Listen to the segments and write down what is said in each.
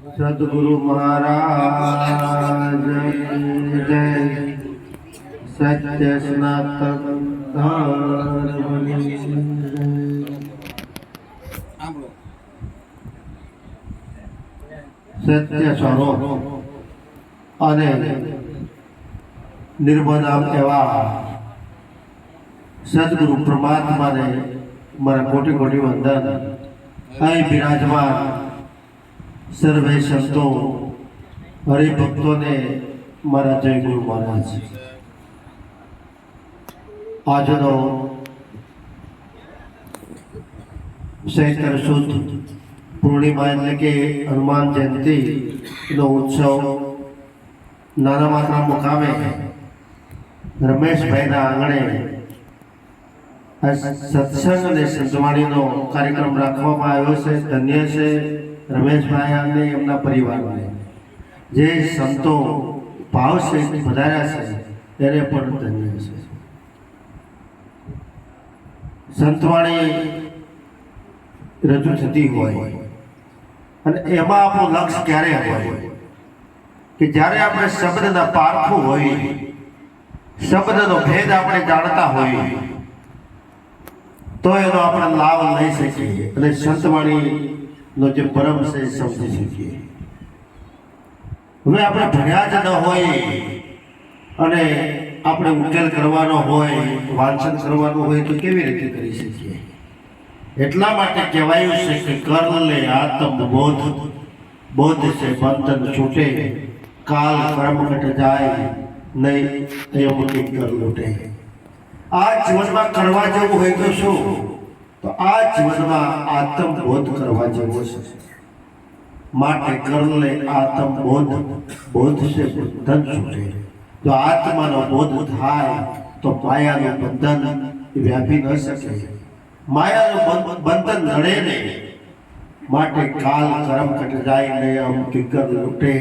सद्गुरु महाराज जय। सत्य सनातन सत्य स्वरूप અને નિર્મનામ એવા સદગુરુ પરમાત્માને મારા કોટી કોટી વંદન। અહીં બિરાજમાન સર્વે સંતો હરિભક્તોને મારા જય ગુરુ મહારાજ। આજનો ચૈત્ર સુદ પૂર્ણિમા એટલે કે હનુમાન જયંતિનો ઉત્સવ નાના માત્રા મુકામે રમેશભાઈના આંગણે સત્સંગ અને સંતવાણીનો કાર્યક્રમ રાખવામાં આવ્યો છે। ધન્ય છે રમેશભાઈ અને એમના પરિવારને, જે સંતો ભાવ સહિત વધાર્યા છે એને પણ ધન્ય છે। સંતવાણી રજૂ થતી હોય અને એમાં આપણું લક્ષ્ય ક્યારે હોય કે જ્યારે આપણે શબ્દના પારખું હોય, શબ્દનો ભેદ આપણે જાણતા હોય તો એનો આપણે લાભ લઈ શકીએ અને સંતવાણીનો જે પરમ છે સમજી શકીએ। હવે આપણે ભણ્યા જ ન હોય અને આપણે ઉકેલ કરવાનો હોય, વાંચન કરવાનું હોય તો કેવી રીતે કરી શકીએ? એટલા માટે કહેવાયું છે કે કર લે આત્મબોધ, બોધ છે બંધન છૂટે, કાલ કર્મ ઘટ જાય નહીં એમ કર લૂટે। આ જીવનમાં કરવા જેવું હોય તો શું? તો આ જીવનમાં આત્મબોધ કરવા જેવો છે। માટે કર લે આત્મબોધ, બોધ છે બંધન છૂટે। જો આત્માનો બોધ થાય તો માયાનું બંધન વ્યાપી ન શકે, માયાનું બંધન નડે નહીં। માટે કાલ કર્મ કટ જાય ને આમ કિકર લૂટે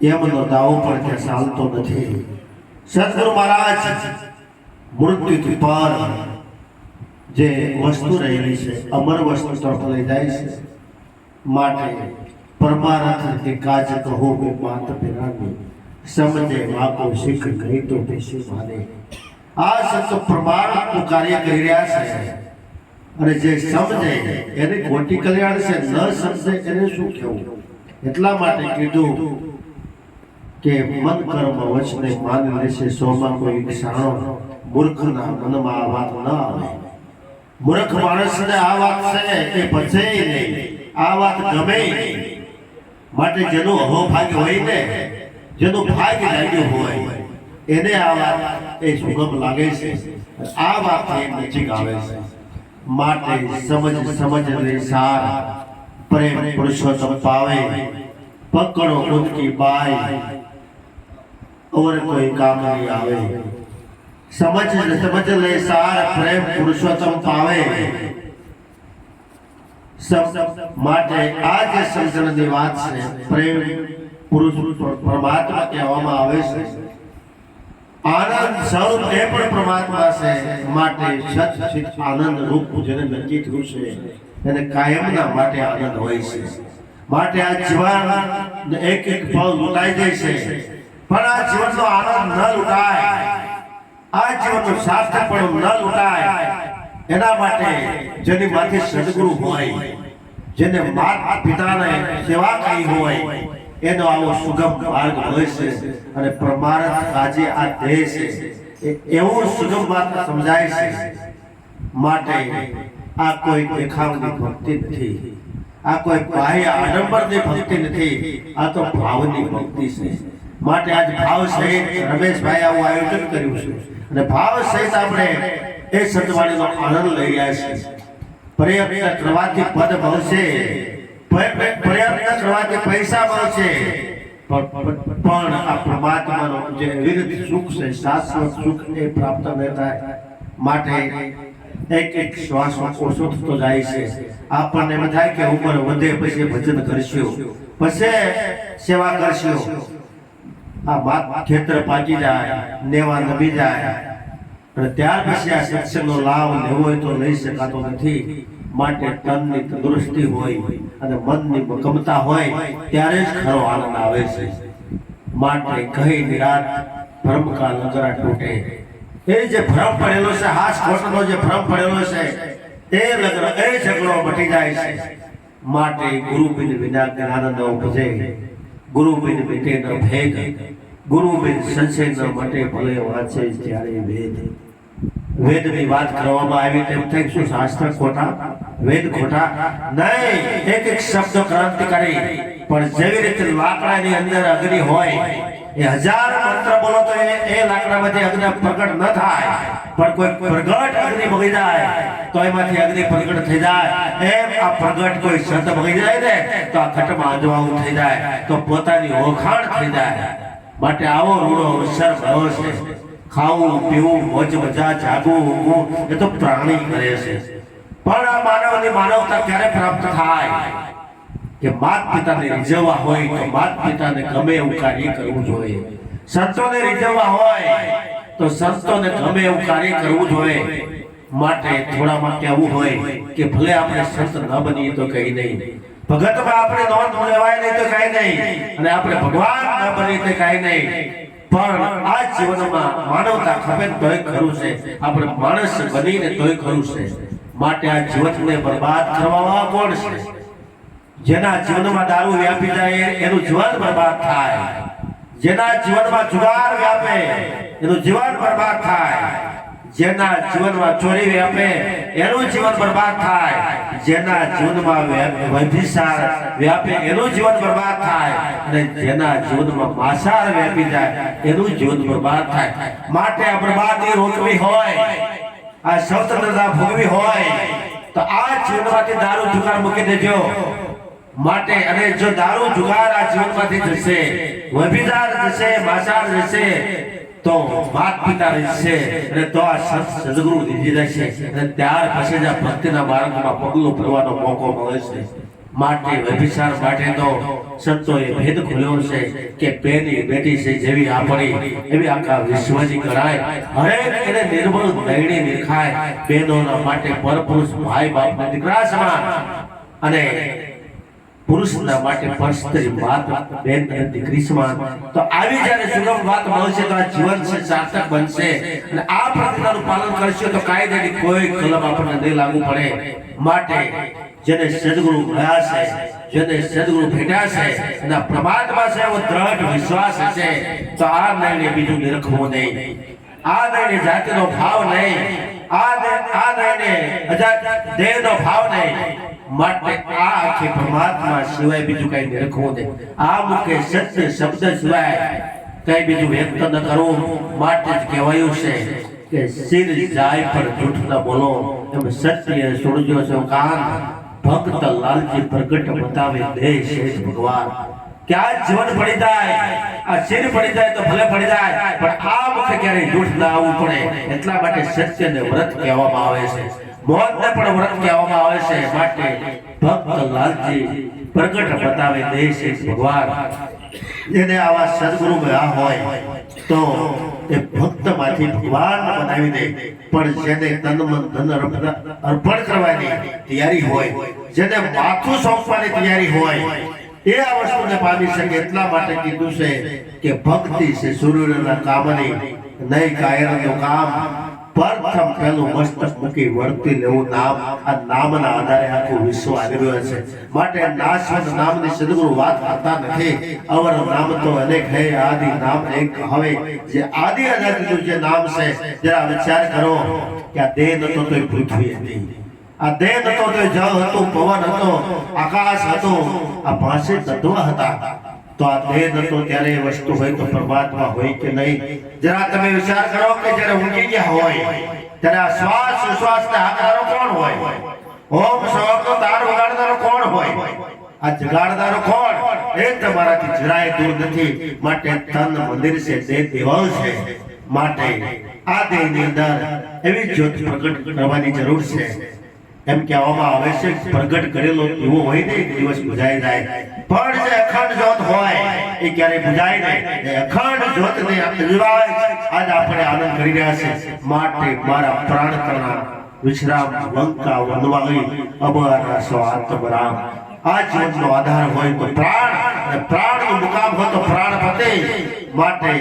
એમનો દાવો પણ ત્યાં ચાલતો નથી। સદગુરુ મહારાજ મૃત્યુથી પર જે વસ્તુ રહેલી છે અમર વસ્તુ તરફ લઈ જાય છે। માટે પરમાર્થ કે કાજ કહો મેં માત પિરાની, સમજે વાકો શીખ ગઈ તો બેસી માને। આ સંતો પરમાર્થનું કાર્ય કરી રહ્યા છે અને જે સમજે એને ખોટી કલ્યાણ છે, ન સમજે એને શું કહેવું? એટલા માટે કીધું કે મન કર્મ વચને માન લેશે સોમાં કોઈ ક્ષાણો, મૂર્ખના મનમાં આ વાત ન આવે। મૂર્ખ માણસને આ વાત છે એ પચે નહીં, આ વાત ગમે નહીં। માટે જેનું અહોભાગ્ય હોય ને, જેનું ભાગ્ય લાગ્યું હોય એને આ વાત એ સુગમ લાગે છે, આ વાત નજીક આવે છે। માટે સમજ લે સાર, પ્રેમ પુરુષોત્તમ પાવે, પકડો ઉનકી બાઈ, और कोई काम नहीं आवे। समझ ले सार, प्रेम पुरुषोत्तम पावे। सब માટે આ જે સમજણની વાત છે, પ્રેમ પુરુષ પરમાત્મા કહેવામાં આવે છે। આનંદ સ્વરૂપ એ પણ પરમાત્મા છે। માટે સત આનંદ રૂપ જેને નક્કી થયું છે એને કાયમના માટે આનંદ હોય છે। માટે આ જીવન એક એક પળ લૂંટાઈ જાય છે, પણ આ જીવનનો આનંદ ન લૂંટાય, આ જીવનનો સાર્થકપણું ન લૂંટાય એના માટે જેની માથે સદગુરુ હોય, જેને માતા પિતાને સેવા કરી હોય એનો આવો સુગમ માર્ગ હોય છે। અને પરમાર્થ આજે આ દેહ છે એવું સુગમ વાત સમજાય છે। માટે આ કોઈ દેખાવની ભક્તિ નથી, આ કોઈ બાહ્ય આડંબરની ભક્તિ નથી, આ તો ભાવની ભક્તિ છે। માટે આજ ભાવ સહિત રમેશભાઈ આવું આયોજન કર્યું છે અને ભાવ સહિત આપણે એ સંતવાણીનો આનંદ લઈ રહ્યા છીએ। પ્રયત્ન કરવાથી પદ મળશે, પ્રયત્ન કરવાથી પૈસા મળશે, પણ આ પરમાત્માનો જે વિરુદ્ધ સુખ છે, શાશ્વત સુખ એ પ્રાપ્ત ન થાય। માટે એક એક શ્વાસ ઓછો થતો જાય છે। આપણને એમ થાય કે ઉંમર વધે પછી ભજન કરશું, પછી સેવા કરશું, આ બાત ખેતર પાકી જાય, નેવા નમી જાય અને ત્યાર પછી આ સત્સંગનો લાભ લેવો હોય તો લઈ શકાતો નથી। માટે તનની તંદુરસ્તી હોય અને મનની મક્કમતા હોય ત્યારે જ ખરો આનંદ આવે છે. માટે કહી નિરાત ભ્રમ કા લંગરા તૂટે. એ જે ભ્રમ પડેલો છે, હાસ ખોટનો જે ભ્રમ પડેલો છે, એ લગ્ન એ ઝઘડો મટી જાય છે. માટે ગુરુ બિન વિના જ્ઞાન ન ઉપજે, ગુરુ બિન મીટે ન ભેદ, ગુરુ બિન સંશય ન મટે ભલે વાંચે ત્યારે વેદ. વેદની વાત કરવામાં આવી તેમ થાય શું શાસ્ત્ર ખોટા, વેદ ખોટા નહીં. એક એક શબ્દ ક્રાંતિકારી. પણ જેવી રીતે લાકડાની અંદર અગ્નિ હોય, એ 1000 મંત્ર બોલો તો એ લાકડામાંથી અગ્નિ પ્રગટ ન થાય, પણ કોઈ પ્રગટ અગ્નિ બગી જાય તો એમાંથી અગ્નિ પ્રગટ થઈ જાય. એમ આ પ્રગટ કોઈ શબ્દ બગી જાય ને તો આ ઘટમાં અજવાળું થઈ જાય, તો પોતાની ઓળખાણ થઈ જાય. માટે આવો રૂડો અવસર મળ્યો છે. ખાવું પીવું મોજ મજા જાગવું ઊંઘવું એ તો પ્રાણી કરે છે. પણ આ માનવની માનવતા ક્યારે પ્રાપ્ત થાય કે માત પિતાને રીઝવવા હોય તો માત પિતાને ગમે એવું કાર્ય કરવું જોઈએ. સંતોને રીઝવવા હોય તો સંતોને ગમે એવું કાર્ય કરવું જોઈએ. માટે થોડામાં કહેવું હોય કે ભલે આપણે સંત ન બનીએ તો કઈ નહીં, ભગતમાં આપણે નોંધ લેવાય નહીં તો કઈ નહીં, અને આપણે ભગવાન ન બનીએ તો કઈ નહીં, પણ આ જીવનમાં માનવતા ખપે તોય ખરું છે, આપણે માણસ બનીને તોય ખરું છે. માટે આ જીવનને બરબાદ કરવા કોણ છે? જેના જીવનમાં દારૂ વ્યાપી જાય એનું જીવન બરબાદ થાય, જેના જીવનમાં જુગાર વ્યાપે એનું જીવન બરબાદ થાય, જેના જીવનમાં ચોરી વ્યાપે એનું જીવન બરબાદ થાય, જેના જીવનમાં વ્યભિચાર વ્યાપે એનું જીવન બરબાદ થાય, અને જેના જીવનમાં માંસાહાર વ્યાપી જાય એનું જીવન બરબાદ થાય. માટે આ બરબાદી રોકવી હોય, આ સ્વતંત્રતા ભોગવી હોય તો આ જીવનમાંથી દારૂ જુગાર મૂકી દેજો. માટે અને જો દારૂ જુગાર આ જીવનમાંથી જશે, વ્યભિચાર જશે, માંસાહાર જશે, તો માત પિતા રહેશે, અને તો આ સંત સદગુરુ દીધી રહેશે, અને ત્યાર પછી જ આ ભક્તિના માર્ગમાં પગલું ભરવાનો મોકો મળે છે. માટે વ્યભિચાર માટે તો સંતોએ ભેદ ખોલ્યો છે કે બેની બેટી છે જેવી આપણી એવી આખા વિશ્વની કરાય. હરેક એને નિર્મળ નયણી નિરખાય. બહેનોના માટે પરપુરુષ ભાઈ બાપના દીકરા સમાન, અને પુરુષના માટે પરસ્ત્રી માત બેન અને દીકરી સમાન. તો આવી જ્યારે સુગમ વાત મળશે તો આ જીવન છે સાર્થક બનશે, અને આ પ્રતિજ્ઞાનું પાલન કરશે તો કાયદાની કોઈ કલમ આપણને નહીં લાગુ પડે. માટે જેને સદગુરુ મળ્યા છે, જેને સદગુરુ ભેટ્યા છે, એના પ્રમાણમાં છે એવો દ્રઢ વિશ્વાસ હશે તો આ નિર્ણય બીજું નિરખવું નહીં, આ નિર્ણય જાતિનો ભાવ નહીં, આ નિર્ણય દેહનો ભાવ નહીં. માટે આ આખી પરમાત્મા સિવાય બીજું કઈ નિરખવું નહીં. આ મુખે સત્ય શબ્દ સિવાય કઈ બીજું વ્યક્ત ન કરવું. માટે જ કહેવાયું છે કે સિર જાય પર જૂઠ ન બોલો, એમ સત્ય સુણજો છો કાન, ભક્ત લાલજી પ્રગટ બતાવે દેહ શેષ ભગવાન. કે આ જીવન પડી જાય, આ શરીર પડી જાય તો ભલે પડી જાય, પણ આ મુખે ક્યારેય જૂઠ ના આવવું પડે. એટલા માટે સત્યને વ્રત કહેવામાં આવે છે, મોતને પણ વ્રત કહેવામાં આવે છે. માટે ભક્ત લાલજી પ્રગટ બતાવે દેહ શેષ ભગવાન. જેને આવા સદગુરુ મળ્યા હોય તો એ ભક્તમાંથી ભગવાન બનાવી દે. પણ જેને તન મન ધન અર્પણ કરવાની તૈયારી હોય, જેને માથું સોંપવાની તૈયારી હોય, એ આ વસ્તુને પામી શકે. એટલા માટે કીધું છે કે ભક્તિ છે સૂર્યના કામની, નહીં કાયરનું કામ. પ્રથમ પહેલું મસ્તક મૂકી વર્તી લેવું નામ. આ નામના આધારે આખું વિશ્વ આવી રહ્યો છે. માટે નાશવંત નામની સદગુરુ વાત કરતા નથી. અવર નામ તો અનેક હે, આદિ નામ એક. હવે જે આદિ અનાદિનું જે નામ છે, જરા વિચાર કરો કે આ દેહ નતો તો પૃથ્વી હતી, આ દેહ નતો તો જળ હતું, પવન હતો, આકાશ હતું, આ ભાષે તત્વ હતા. તો આ દેહ નતો ત્યારે એ વસ્તુ હોય તો પરમાત્મા હોય કે નહીં? જરા તમે વિચાર કરો કે જ્યારે ઊંઘી ગયા હોય ત્યારે આ શ્વાસ ઉશ્વાસને હાકનારો કોણ હોય? ઓમ સવારનો તાર વગાડનારો કોણ હોય? આ જગાડનારો કોણ? એ તમારાથી જરાય દૂર નથી. માટે તન મંદિર છે, દેહ દેવાળ છે. માટે આ દેહની અંદર એવી જ્યોત પ્રગટ કરવાની જરૂર છે. એમ કહેવામાં આવે છે પ્રગટ કરેલો એવો હોય ને એક દિવસ બુઝાઈ જાય, પણ જે અખંડ જ્યોત હોય એ ક્યારેય બુઝાય નહીં. એ અખંડ જ્યોતને આજ આપણે આનંદ કરી રહ્યા છે. માટે મારા પ્રાણ કરના વિશ્રામ લંકા વનવાળી અમરા સો આત્મરામ આ જીવનનો આધાર હોય તો પ્રાણ અને પ્રાણનો મુકામ હોય તો પ્રાણ પતે માટે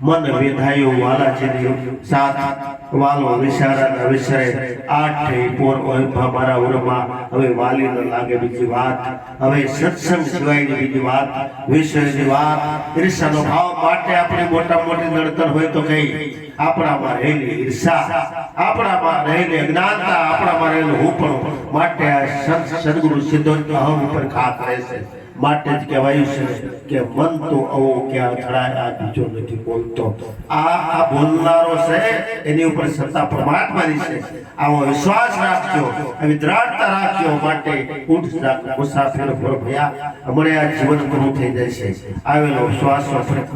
મન વેધાયું વાલાજીની સાથ વાલો વિચારા વિષય આઠે પોર હોય મારા ઉરમાં હવે વાલી ન લાગે બીજી વાત હવે સત્સંગ સિવાયની બીજી વાત વિષયની વાત ઈર્ષાનો ભાવ માટે આપણી મોટા મોટી નડતર હોય તો કઈ આપણામાં રહેલી ઈર્ષા આપણામાં રહેલી અજ્ઞાનતા આપણામાં રહેલું હુંપણું માટે આ સદગુરુ સિદ્ધાંત અહમ ઉપર ઘા કરે છે માટે જ કહેવાયું છે કે મન તો આવો કે અથડાય આ બીજો નથી બોલતો આ બોલનારો છે એની ઉપર સત્તા પરમાત્માની છે આવો વિશ્વાસ રાખજો આવી દ્રઢતા રાખજો માટે ઉઠ મુસાફિર પર ભયા હમણે આ જીવન પૂરું થઈ જાય છે આવેલો શ્વાસ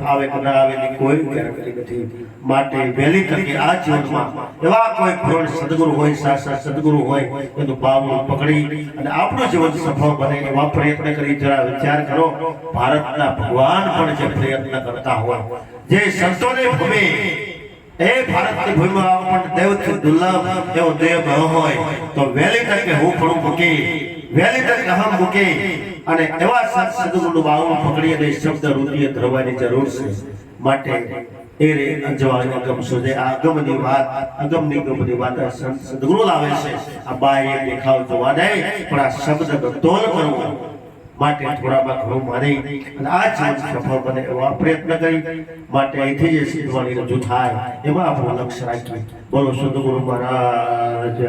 આવે કે ના આવેલી કોઈ ગેરંટી નથી માટે વહેલી તકે આ જીવનમાં એવા કોઈ પૂર્ણ સદગુરુ હોય સાચા સદગુરુ હોય એનું બાવળું પકડી અને આપણું જીવન સફળ બને એવા પ્રયત્ન કરી જરા વિચાર કરો ભારતના ભગવાન પણ જે પ્રયત્ન કરતા હોય જે સંતોને ભૂમિ એ ભારતની ભૂમિમાં પણ દેવથી દુર્લભ એવો દેવ ન હોય તો વહેલી તકે હું પણ મૂકી વહેલી તકે અહમ મૂકી અને એવા સદગુરુનું બાવળું પકડી અને શબ્દ રૂપિયે ધરવાની જરૂર છે માટે એ રે અંજવાન અગમ સુધી આ અગમની વાત અગમની ગમની વાત સદગુરુ લાવે છે આ બાય દેખાવ જોવા નહીં પણ આ શબ્દનો તોલ કરવો માટે થોડામાં ઘણું માની અને આ જીવન સફળ બને એવા પ્રયત્ન કરી માટે અહીંથી જે સિદ્ધવાણી રજૂ થાય એમાં આપણું લક્ષ્ય રાખીએ બોલો સદગુરુ મહારાજ